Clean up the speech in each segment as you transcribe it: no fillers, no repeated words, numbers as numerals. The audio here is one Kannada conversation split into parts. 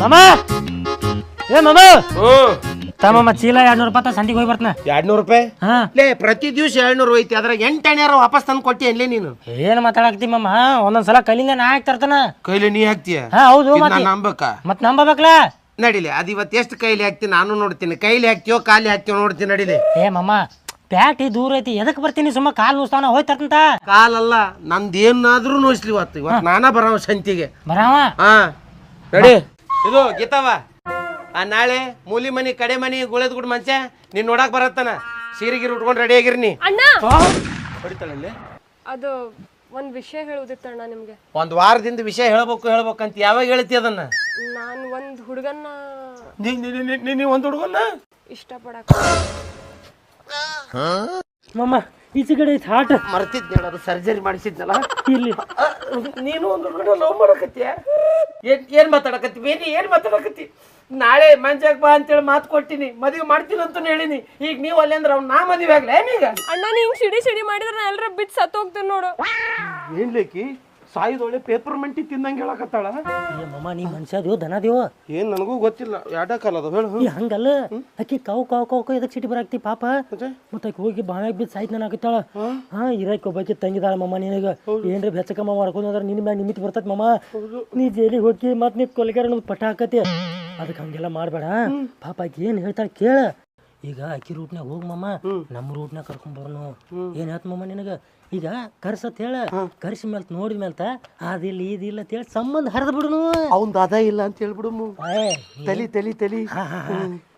ಮಾಮ ಏ ಮಾಮ ತಮ್ಮ ಚೀಲ 200 ರೂಪಾಯಿ ಸಂತಿಗೆ ಹೋಗಿ ಬರ್ತನ. 200 ರೂಪಾಯಿ ಹಾ ಲೇ ಪ್ರತಿ ದಿವಸ 200 ಹೋಯ್ತಿ ಅದ್ರಾಗ 8 ವಾಪಸ್ ತಂದು ಕೊಟ್ಟಿ ಅನ್ಲೇ ನೀನು. ಏನ್ ಮಾತಾಡಕ್ತಿ ಮಾಮ, ಒಂದೊಂದ್ಸಲ ಕೈಲಿಂದ ನಾ ಹಾಕಿ ತರ್ತಾನ. ಕೈಲಿ ನೀ ಹಾಕ್ತೀಯ? ಹಾ ಹೌದು ನಂಬಕ ಮತ್ ನಂಬಬೇಕಲ್ಲ. ನಡಿಲಿ ಅದ್ ಇವತ್ತು ಎಷ್ಟು ಕೈಲಿ ಹಾಕ್ತಿ ನಾನು ನೋಡ್ತೀನಿ. ಕೈಲಿ ಹಾಕ್ತಿಯೋ ಕಾಲಿ ಹಾಕ್ತಿಯೋ ನೋಡ್ತೀನಿ. ನಡಿಲಿ. ಏ ಮಾಮ ಪ್ಯಾಟಿ ದೂರ ಐತಿ, ಎದಕ್ ಬರ್ತೀನಿ? ಸುಮ್ಮ ಕಾಲ್ ನುಸ್ತಾನ ಹೋಯ್ ತರ್ತಂತ. ಕಾಲಲ್ಲ ನಂದೇನಾದ್ರೂ ನೋಸ್ಲಿ ಇವತ್ತು ನಾನಾ ಬರವ ಸಂತಿಗೆ ಬರಾವ. ಹಾ ನಡಿ. ಇದು ಗೀತವ ನಾಳೆ ಮೂಲಿ ಮನಿ ಕಡೆ ಮನಿ ಗುಳದ್ ಗುಡ್ ಮಂಚ ನೀನ್ ನೋಡಕ್ ಬರತ್ತಾನ. ಸೀರೆಗಿರಿ ಉಟ್ಕೊಂಡ್ ರೆಡಿ ಆಗಿರ್ನಿ. ಅಣ್ಣ ಹೊಡಿತಾಳಲ್ಲಿ ಅದು ಒಂದ್ ವಿಷಯ ಹೇಳುದಿತ್ತು ಅಣ್ಣ ನಿಮ್ಗೆ. ಒಂದ್ ವಾರದಿಂದ ವಿಷಯ ಹೇಳ್ಬೇಕಂತ ಯಾವಾಗ ಹೇಳ್ತಿ ಅದನ್ನ? ನಾನು ಒಂದ್ ಹುಡುಗನ್ನ ನೀ ಒಂದ್ ಹುಡುಗನ್ನ ಇಷ್ಟಪಡಕ. ಮಾಮ ಈಚೆ ಕಡೆ ಐತಿ ಹಾಟ್. ಮರ್ತಿದ್ನ ಅದು ಸರ್ಜರಿ ಮಾಡಿಸಿದ್ನಲ್ಲ ಇಲ್ಲಿ. ನೀನು ಒಂದು ಹುಡುಗನ ಲವ್ ಮಾಡಕತ್ತೀಯ? ಏನ್ ಮಾತಾಡಕತ್ತಿ ಬೇನಿ? ಏನ್ ಮಾತಾಡಕತ್ತಿ? ನಾಳೆ ಮಂಜಾಕ್ ಬಾ ಅಂತೇಳಿ ಮಾತು ಕೊಟ್ಟಿನಿ, ಮದುವೆ ಮಾಡ್ತೀನಿ ಅಂತ ಹೇಳಿನಿ. ಈಗ ನೀವು ಅಲ್ಲಿ ಅಂದ್ರೆ ಅವ್ನು ನಾ ಮದುವೆ ಆಗ್ಲೇ ಈಗ? ಅಣ್ಣ ನೀ ಹಿಂಗ್ ಸಿಡಿ ಮಾಡಿದ್ರೆ ನಾ ಎಲ್ಲರ ಬಿಟ್ಟು ಸತ್ತು ಹೋಗ್ತೀನಿ ನೋಡು. ಏನ್ ಲೇಕಿ ಸಾಯಿದೊಳ್ಳೆ ಪೇಪರ್ ಮೆಂಟಿ ತಿಂದಂಗೆ ಹೇಳಕತ್ತಾಳ? ಮಾಮ ನೀ ಮನುಷ್ಯ ದೇವ್ ದನ ದೇವ ಏನ್ ನನಗೂ ಗೊತ್ತಿಲ್ಲ. ಯಾಡ ಕಾಲ ಅದು ಹೇಳು. ಈ ಹಂಗಲ್ಲ, ಆಕಿ ಕಾವು ಕಾವು ಕಾವು ಎದಕ್ ಸಿಟಿ ಬರಾಕ್ತಿ ಪಾಪ. ಮತ್ತ ಆಕಿ ಹೋಗಿ ಬಾವ್ಯಾಗ ಬಿದ್ದು ಸಾಯ್ತು ನಾನು ಹಾಕತ್ತಾಳ. ಹಾ ಇರಾಕಿ ಒಬ್ಬಾಕಿ ತಂಗಿದಾಳ ಮಾಮ. ನಿನಗ ಏನ್ರಿ ಬೆಚ್ಚಕಮ್ಮ ಮಾಡ್ಕೊಂಡ್ರ ನಿನ್ನ ಮ್ಯಾಗ ನಿಮಿತ್ ಬರ್ತೈತಿ ಮಾಮ. ನೀ ಜೈಲಿಗೆ ಹೋಗಿ ಮತ್ ನೀ ಕೊಲೆಗಾರ ಪಟ ಹಾಕತಿ. ಅದಕ್ಕೆ ಹಂಗೆಲ್ಲ ಮಾಡ್ಬೇಡ ಪಾಪ. ಆಕಿ ಏನ್ ಹೇಳ್ತಾಳ ಕೇಳ. ಈಗ ಆಕಿ ರೂಟ್ನಾಗ ಹೋಗ್ ಮಾಮ, ನಮ್ಮ ರೂಟ್ನಾಗ ಕರ್ಕೊಂಡ್ ಬರ್ನು. ಏನ್ ಹೇಳ್ತ ಮಾಮ ನಿನಗ? ಈಗ ಕರ್ಸತ್ ಹೇಳ, ಕರ್ಸಿ ಮೇಲ್ತ ನೋಡಿದ ಮೇಲ್ತ ಅದಿಲ್ಲ ಇದಿಲ್ಲ ಅಂತ ಹೇಳಿ ಸಂಬಂಧ ಹರಿದ್ ಬಿಡುನು. ಅವಂದ ಅದ ಇಲ್ಲ ಅಂತ ಹೇಳ್ಬಿಡು. ತಲಿ ತಲಿ ತಲಿ.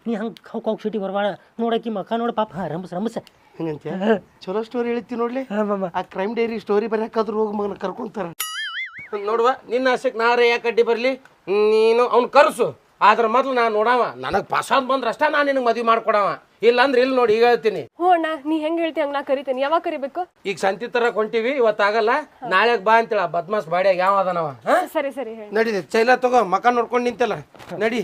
ನೀ ಹಂಗ ಕಾವು ಸಿಟಿ ಬರ್ಬಾಳ. ನೋಡಕಿ ಮಕ್ಕ ನೋಡ ಪಾಪ. ರಮಸ್ ಹಂಗಂತ ಚಲೋ ಸ್ಟೋರಿ ಹೇಳ್ತಿ ನೋಡ್ಲಿ. ಆ ಕ್ರೈಮ್ ಡೈರಿ ಸ್ಟೋರಿ ಬರ್ಯಾಕಾದ್ರೂ ಹೋಗಿ ಮಗನ ಕರ್ಕೊಂತಾರ ನೋಡುವ. ನಿನ್ನ ಆಸೆಕ್ ನಾರೇ ಯಾಕೆ ಅಡ್ಡಿ ಬರ್ಲಿ? ನೀನು ಅವ್ನು ಕರ್ಸು. ಆದ್ರ ಮೊದ್ಲು ನಾನು ನೋಡವ, ನನಗ್ ಪಸಂದ್ ಬಂದ್ರ ಅಷ್ಟ ನಾನು ನಿನಗೆ ಮದ್ವೆ ಮಾಡ್ಕೊಡವ. ಇಲ್ಲ ಅಂದ್ರೆ ಇಲ್ಲಿ ನೋಡಿ ಈಗ ಹೇಳ್ತೀನಿ. ಹ್ಞೂ ಅಣ್ಣ ನೀ ಹೆಂಗ್ ಹೇಳ್ತಿ ಹಂಗ ನಾ ಕರಿತೇನೆ. ಯಾವಾಗ ಕರಿಬೇಕು? ಈಗ ಸಂತಿ ತರ ಕೊಂಟಿವಿ, ಇವತ್ತಾಗಲ್ಲ ನಾಳೆಗ್ ಬಾ ಅಂತೇಳ. ಬದ್ಮಾಸ್ ಬಾಡ್ಯಾಗ ಯಾವ ಅದನವ? ಸರಿ ಸರಿ ಹೇಳಿ. ನಡಿದೆ ಚೈಲ ತಗೋ, ಮಕ ನೋಡ್ಕೊಂಡ್ ನಿಂತಲ್ಲ ನಡಿ.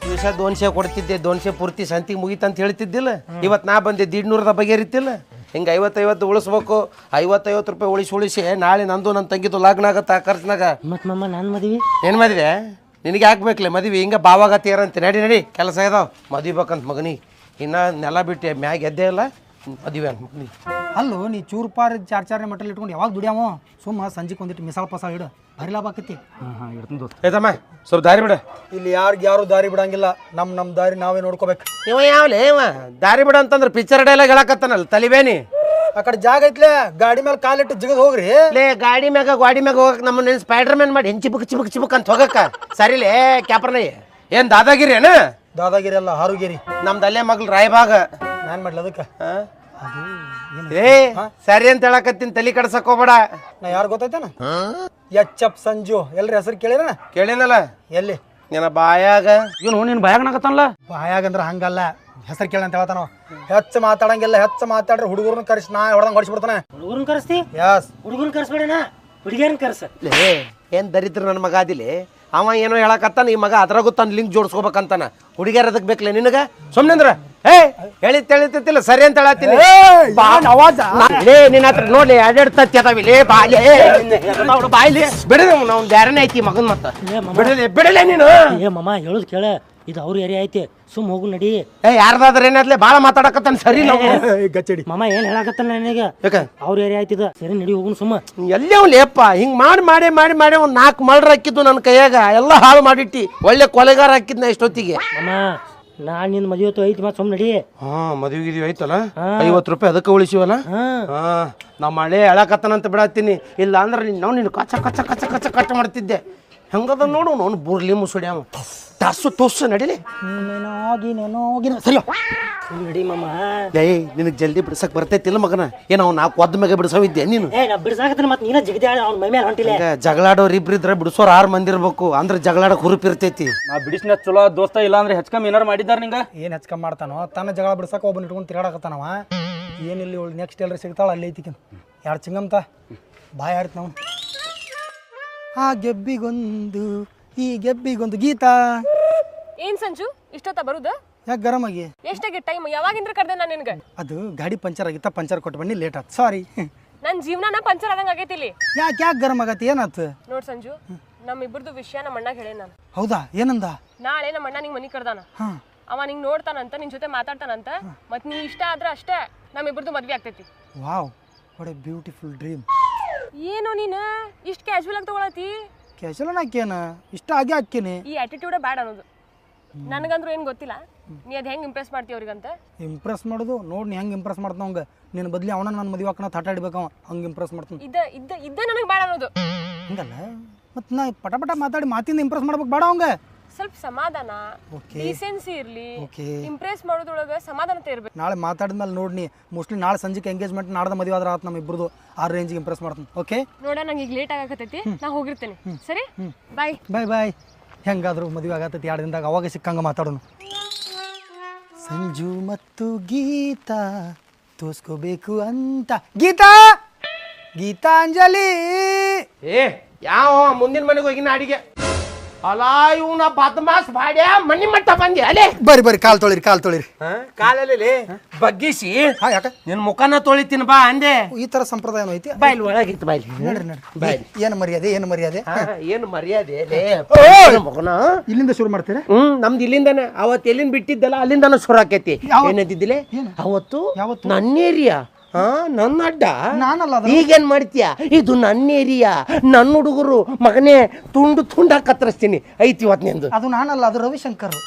ದಿವಸ 200 ಕೊಡ್ತಿದ್ದೆ, 200 ಪೂರ್ತಿ ಸಂತಿಗೆ ಮುಗಿತಂತ ಹೇಳ್ತಿದ್ದಿಲ್ಲ. ಇವತ್ತು ನಾ ಬಂದೆ 150 ಬಗೆಹರಿತಿಲ್ಲ. ಹಿಂಗೆ 50-50 ಉಳಿಸ್ಬೇಕು. 50-50 ರೂಪಾಯಿ ಉಳಿಸಿ ನಾಳೆ ನಂದು ನನ್ನ ತಂಗಿದ್ದು ಲಗ್ನ ಆಗತ್ತ ಖರ್ಚಿನಾಗ. ಮತ್ ಮಾಮ ನಾನ್ ಮದ್ವಿ ಏನು ಮದ್ವೆ? ನಿನಗೆ ಹಾಕ್ಬೇಕಲೆ ಮದ್ವಿ? ಹಿಂಗೆ ಬಾವಾಗತ್ತೀರಂತೆ. ನಡಿ ಕೆಲಸ ಇದಾವ ಮದ್ವಿಬೇಕಂತ ಮಗನಿ. ಇನ್ನು ನೆಲ ಬಿಟ್ಟು ಮ್ಯಾಗ ಎದ್ದೇ ಇಲ್ಲ ಮದುವೆ ಅಂತ ಮಗನಿ. ಅಲ್ಲೋ ನೀ ಚೂರು ಪಾರ್ ಚಾರ್ಚಾರನೇ ಮಟ್ಟಲ್ಲಿ ಇಟ್ಕೊಂಡು ಯಾವಾಗ ದುಡಿಯಾವ? ಸುಮ್ಮ ಸಂಜೆಗೆ ಒಂದಿಟ್ಟು ಮಿಸಾಲ್ ಪಸಾಲ್ ಇಡು, ಭಾರಿ ಲಾಭ ಆಕತಿ. ಏತಮ್ಮ ಸ್ವಲ್ಪ ದಾರಿ ಬಿಡ. ಇಲ್ಲಿ ಯಾರು ದಾರಿ ಬಿಡಂಗಿಲ್ಲ. ನಮ್ಮ ದಾರಿ ನಾವೇ ನೋಡ್ಕೋಬೇಕು. ಇವ ಯಾವಲೇ ಇವ ದಾರಿ ಬಿಡ ಅಂತಂದ್ರೆ ಪಿಕ್ಚರ್ ಡೈಲಾಗ್ ಹೇಳಕತ್ತಾನಲ್ಲ ತಲಿಬೇನಿ. ಆ ಕಡೆ ಜಾಗ ಐತ್ಲೆ, ಗಾಡಿ ಮೇಲೆ ಕಾಲಿಟ್ಟು ಜಿಗದ್ ಹೋಗ್ರಿ. ಲೇ ಗಾಡಿ ಮ್ಯಾಗ ಹೋಗಕ್ ನಮ್ಮನ್ನ ಸ್ಪೈಡರ್ ಮ್ಯಾನ್ ಮಾಡಿ ಚಿಬುಕ್ ಅಂತ ಹೋಗಕ್ಕ ಸರಿಲೇ ಕ್ಯಾಪ್ರನಯ್ಯ. ಏನ್ ದಾದಾಗಿರಿ ಏನ? ದಾದಾಗಿರಿ ಅಲ್ಲ, ಹಾರುಗಿರಿ. ನಮ್ದು ಅಲ್ಲೇ ಮಗ್ಳು ರಾಯಬಾಗ. ನಾನ್ ಮಾಡ್ಲಿ ಅದಕ್ಕೆ? ಏ ಸರಿ ಅಂತ ಹೇಳಕತ್ತೀನಿ, ತಲೆ ಕಡ್ಸಕ್ ಹೋಗ್ಬೇಡ. ನಾ ಯಾರು ಗೊತ್ತೈತನ? ಎಚ್ ಸಂಜು. ಎಲ್ರಿ ಹೆಸರು ಕೇಳಿರ? ಕೇಳಿನಲ್ಲ. ಎಲ್ಲಿ? ನಿನ್ನ ಬಾಯಾಗ. ಇವನು ನಿನ್ ಬಾಯಾಗನಾಗತ್ತಲ್ಲ. ಬಾಯಾಗಂದ್ರ ಹಂಗಲ್ಲ, ಹೆಸರು ಕೇಳ ಅಂತ ಹೇಳ್ತಾನ. ಹೆಚ್ಚು ಮಾತಾಡಂಗಿಲ್ಲ. ಹೆಚ್ಚು ಮಾತಾಡ್ರೆ ಹುಡುಗರನ್ನ ಕರೆಸಿ ನಾ ಹೊಡೆದಂಗೆ ಹೊಡಿಸ್ಬಿಡ್ತಾನೆ. ಹುಡುಗರನ್ನ ಕರೆಸ್ತಿ? ಯಸ್. ಹುಡುಗರನ್ನ ಕರ್ಸ್ಬೇಡಣ, ಹುಡುಗಿಯರನ್ನ ಕರ್ಸ. ಲೇ ಏನ್ ದರಿದ್ರ ನನ್ನ ಮಗ ಅದಿಲಿ. ಅವ ಏನೋ ಹೇಳಕತ್ತಾನ, ಈ ಮಗ ಅದ್ರಾಗೂ ತನ್ನ ಲಿಂಕ್ ಜೋಡಿಸ್ಕೋಬೇಕಂತಾನ. ಹುಡುಗಿಯರ್ ಅದಕ್ಕೆ ಬೇಕಲ್ಲ ನಿನಗ? ಸುಮ್ಮನೆ ಅಂದ್ರ ಹೇಳಿತ್ತಿಲ್ಲ ಸರಿ ಅಂತ ಹೇಳತ್ತೀನಿ. ನಿನ್ನ ಹತ್ರ ನೋಡ್ಲಿ ಎರಡೆರಡು ತತ್ತಿ ಅದಾವಿಲೇ. ಬಾಯ್ಲಿ ಬಿಡಲಿ, ನಾವು ಬ್ಯಾರನೇ ಐತಿ ಮಗನ್. ಮತ್ತ ಬಿಡಲೇ ನೀನು. ಏ ಮಾಮ ಹೇಳುದ್ ಕೇಳ, ಇದು ಅವ್ರ ಏರಿಯಾ ಐತಿ, ಸುಮ್ ಹೋಗು ನಡಿ. ಯಾರ್ದಾದ್ರ ಏನಾದ್ಲೆ ಬಾಳ ಮಾತಾಡಕತ್ತಾನ. ಸರಿ ಗಚ್ಚಡಿ ಮಾಮ ಏನ್ ಹೇಳಕತ್ತಾನ ನನಗೆ? ಅವ್ರ ಏರಿಯಾ ಐತಿದ. ಸರಿ ನಡಿ ಹೋಗುನ್ ಸುಮ್ಮ. ಎಲ್ಲೇ ಲೇಪ್ಪ ಹಿಂಗ್ ಮಾಡಿ ಒಂದ್ 4 ಮಳ್ರ ಹಾಕಿದ್ದು ನನ್ನ ಕೈಯಾಗ ಎಲ್ಲ ಹಾಳು ಮಾಡಿಟ್ಟಿ. ಒಳ್ಳೆ ಕೊಲೆಗಾರ ಹಾಕಿದ್ನ ಇಷ್ಟೊತ್ತಿಗೆ. ಮಾಮ ನಾಳೆ ನಿನ್ ಮದುವೆ ಐತಿ, ಮತ್ ಸುಮ್ ನಡಿ. ಮದುವೆಗಿದೀವಿ ಐತಲ್ಲ, 50 ರೂಪಾಯಿ ಅದಕ್ಕೆ ಉಳಿಸಿವಲ್ಲ. ನಮ್ಮ ಮಳೆ ಎಳಕತ್ತನಂತ ಬಿಡತ್ತೀನಿ. ಇಲ್ಲ ಅಂದ್ರೆ ನಾವು ನಿನ್ನ ಕಚ್ಚ ಮಾಡ್ತಿದ್ದೆ. ಹೆಂಗದ ನೋಡು ನೋನು ಬುರ್ಲಿ ಮುಸುಡಿ ಅವ ಟಸ್ಸು ನಡಿಲಿ. ನಡಿ ಮಾಮ. ಲೇ ನಿನಗೆ ಜಲ್ದಿ ಬಿಡ್ಸಕ್ ಬರ್ತೈತಿಲ್ಲ ಮಗನ? ಏನೋ ಅವ್ನು 4 ಒದ್ದ ಮ್ಯಾಗ ಬಿಡ್ಸವಿದ್ದೆ ನೀನು? ನಾ ಬಿಡ್ಸಾಕತ್ತೀನಿ, ಮತ್ತೆ ನೀನ ಜಿಗದೆ ಅವ್ನ ಮೈ ಮೇಲೆ ಹೊಂಟಿಲ್ಲ. ಜಗಳಾಡೋರು ಇಬ್ರಿದ್ರೆ ಬಿಡಿಸೋರು 6 ಮಂದಿ ಇರ್ಬೇಕು, ಅಂದ್ರೆ ಜಗಳಾಡಕ್ ಹುರುಪಿರ್ತೈತಿ. ನಾ ಬಿಡಿಸ್ನ ಚಲೋ ದೋಸ್ತ, ಇಲ್ಲ ಅಂದ್ರೆ ಹೆಚ್ಕಮ್ ಏನಾರು ಮಾಡಿದಾರ ನಿಂಗ? ಏನ್ ಹೆಚ್ಕಮ್ ಮಾಡ್ತಾನೋ? ತನ್ನ ಜಗಳ ಬಿಡ್ಸಕ್ಕೆ ಒಬ್ಬನ ಇಟ್ಕೊಂಡು ತಿರುಗಾಡಕತ್ತಾನವ. ಏನಿಲ್ಲ ಇವಳು ನೆಕ್ಸ್ಟ್ ಎಲ್ಲರೂ ಸಿಗ್ತಾಳ ಅಲ್ಲಿ ಐತಿಕಿನ್ 2 ಚಿಂಗಮ್ತ ಬಾಯ್ ಆಡ್ತ ನಾವು. ಆ ಗೆಬ್ಬಿಗೊಂದು ಈ ಗೆಬ್ಬಿಗೊಂದು ಗೀತ. ಏನ್ ಸಂಜು ಇಷ್ಟೊತ್ತ ಬರುದ? ಯಾಕೆ ಗರಂ ಆಗಿ? ಎಷ್ಟಾಗಿ ಟೈಮ್? ಯಾವಾಗಿಂದ್ರ ಕರ್ದೆ ನಾನು ನಿನ್ಗೆ? ಅದು ಗಾಡಿ ಪಂಚರ್ ಆಗಿತ್ತ, ಪಂಚರ್ ಕೊಟ್ಟು ಬನ್ನಿ ಲೇಟ್ ಆಯ್ತು, ಸಾರಿ. ನಾ ನನ್ ಜೀವನನ ಪಂಚರ್ ಆದಂಗ ಆಗೈತಿ ಇಲ್ಲಿ. ಯಾಕೆ ಗರಂ ಆಗತ್ತೆ ಏನಾಯ್ತು? ನೋಡ್ ಸಂಜು, ನಮ್ಮಿಬ್ಬರದು ವಿಷಯ ನಮ್ಮ ಅಣ್ಣಗೆ ಹೇಳೇನ್ ನಾನು. ಹೌದಾ? ಏನಂದ? ನಾಳೆ ನಮ್ಮ ಅಣ್ಣ ನಿಂಗೆ ಮನಿ ಕರ್ದಾನ. ಅವ ನಿಂಗೆ ನೋಡ್ತಾನಂತ, ನಿನ್ ಜೊತೆ ಮಾತಾಡ್ತಾನಂತ. ಮತ್ ನೀ ಇಷ್ಟ ಆದ್ರ ಅಷ್ಟೇ ನಮ್ಮಿಬ್ಬರದು ಮದ್ವೆ ಆಗ್ತೈತಿ. Wow, what A beautiful dream. ಏನೋ ನೀನು ಇಷ್ಟು ಕ್ಯಾಶುವಲ್ ಆಗಿ ತಗೊಳತಿ? ಕ್ಯಾಶುವಲ್ ಹಾಕೇನ, ಇಷ್ಟ ಆಗೇ ಹಾಕೇನಿ. ಈ ಆಟಿಟ್ಯೂಡ ಬ್ಯಾಡ್ ಅನ್ನೋದು ನನಗಂದ್ರೂ ಏನು ಗೊತ್ತಿಲ್ಲ. ನೀ ಅದು ಹೆಂಗೆ ಇಂಪ್ರೆಸ್ ಮಾಡ್ತೀವಿ ಅವ್ರಿಗಂತ. ಇಂಪ್ರೆಸ್ ಮಾಡೋದು ನೋಡಿ, ನೀ ಹೆಂಗೆ ಇಂಪ್ರೆಸ್ ಮಾಡ್ತಾವ ಹಂಗೆ. ನಿನ್ನ ಬದ್ಲಿ ಅವನ ನನ್ನ ಮದುವೆ ಹಾಕೋಣ ತಾಟ ಹಿಡ್ಬೇಕವ, ಹಂಗೆ ಇಂಪ್ರೆಸ್ ಮಾಡ್ತಾನೆ. ಇದ್ದ ನನಗೆ ಬ್ಯಾಡ ಅನ್ನೋದು. ಹಂಗಲ್ಲ, ಮತ್ತು ನಾ ಪಟ ಮಾತಾಡಿ ಮಾತಿಂದ ಇಂಪ್ರೆಸ್ ಮಾಡ್ಬೇಕು ಬೇಡ ಅವಂಗ. ಸ್ವಲ್ಪ ಸಮಾಧಾನ, ಡೀಸೆನ್ಸಿ ಇರ್ಲಿ. ಇಂಪ್ರೆಸ್ ಮಾಡೋದ್ರೊಳಗೆ ಸಮಾಧಾನತೆ ಇರ್ಬೇಕು. ನಾಳೆ ಮಾತಾಡಿದ್ಮೇಲೆ ನೋಡಿ, ಮೋಸ್ಟ್ಲಿ ನಾಳೆ ಸಂಜೆಗೆ ಎಂಗೇಜ್ಮೆಂಟ್, ನಾಡ್ದ ಮದುವೆ ಆದ್ರೆ ಆತು ನಮ್ಮ ಇಬ್ಬರದು. ಆ ರೇಂಜಿಗೆ ಇಂಪ್ರೆಸ್ ಮಾಡ್ತಾನೆ. ಓಕೆ ನೋಡ, ನಂಗೆ ಈಗ ಲೇಟ್ ಆಗಕತ್ತೈತಿ, ನಾ ಹೋಗಿರ್ತೇನೆ. ಸರಿ, ಬಾಯ್ ಬಾಯ್ ಬಾಯ್. ಹೆಂಗಾದ್ರು ಮದುವೆ ಆಗತ್ತೈತಿ 2 ದಿನದಾಗ, ಅವಾಗ ಸಿಕ್ಕಂಗ ಮಾತಾಡೋಣ. ಸಂಜು ಮತ್ತು ಗೀತಾ ತೋರ್ಸ್ಕೋಬೇಕು ಅಂತ. ಗೀತಾಂಜಲಿ ಏ ಯಾವ ಮುಂದಿನ ಮನೆಗೆ ಹೋಗಿನ ಅಡಿಗೆ ಅಲಾ ಇವನ ಬದ್ಮಾಸ್ ಬಾಡ್ಯ ಮನಿ ಮಟ್ಟ ಬಂದಿ ಅಲೆ. ಬರ್ರಿ ಕಾಲ್ ತೊಳಿರಿ ಕಾಲಲ್ಲಿ ಬಗ್ಗಿಸಿ ಯಾಕ ನಿನ್ ಮುಖನ ತೊಳಿತೀನಿ ಬಾ ಅಂದೆ. ಈ ತರ ಸಂಪ್ರದಾಯ ಐತಿ. ಬಾಯ್ಲಿ ಒಳಗಿತ್ತು ಬಾಯ್ಲಿ. ಬಾಯ್ಲಿ. ಏನು ಮರ್ಯಾದೆ ಏನು ಮರ್ಯಾದೆ ಮಗನ. ಇಲ್ಲಿಂದ ಶುರು ಮಾಡ್ತೀರಾ? ನಮ್ದು ಇಲ್ಲಿಂದಾನೆ. ಅವತ್ತು ಎಲ್ಲಿಂದ ಬಿಟ್ಟಿದ್ದಲ್ಲ ಅಲ್ಲಿಂದಾನ ಶುರು ಆಕೈತಿ. ಏನಂತಿದ್ದಿಲೆ ಅವತ್ತು ನನ್ನ ಏರಿಯಾ, ನನ್ನ ಅಡ್ಡ. ಈಗೇನ್ ಮಾಡ್ತೀಯ? ಇದು ನನ್ನ ಏರಿಯಾ, ನನ್ನ ಹುಡುಗರು. ಮಗನೇ ತುಂಡ ಕತ್ತರಿಸ್ತೀನಿ. ಐತಿ ಇವತ್ತು ನಿಂದು. ಅದು ನಾನಲ್ಲ, ಅದು ರವಿಶಂಕರ್.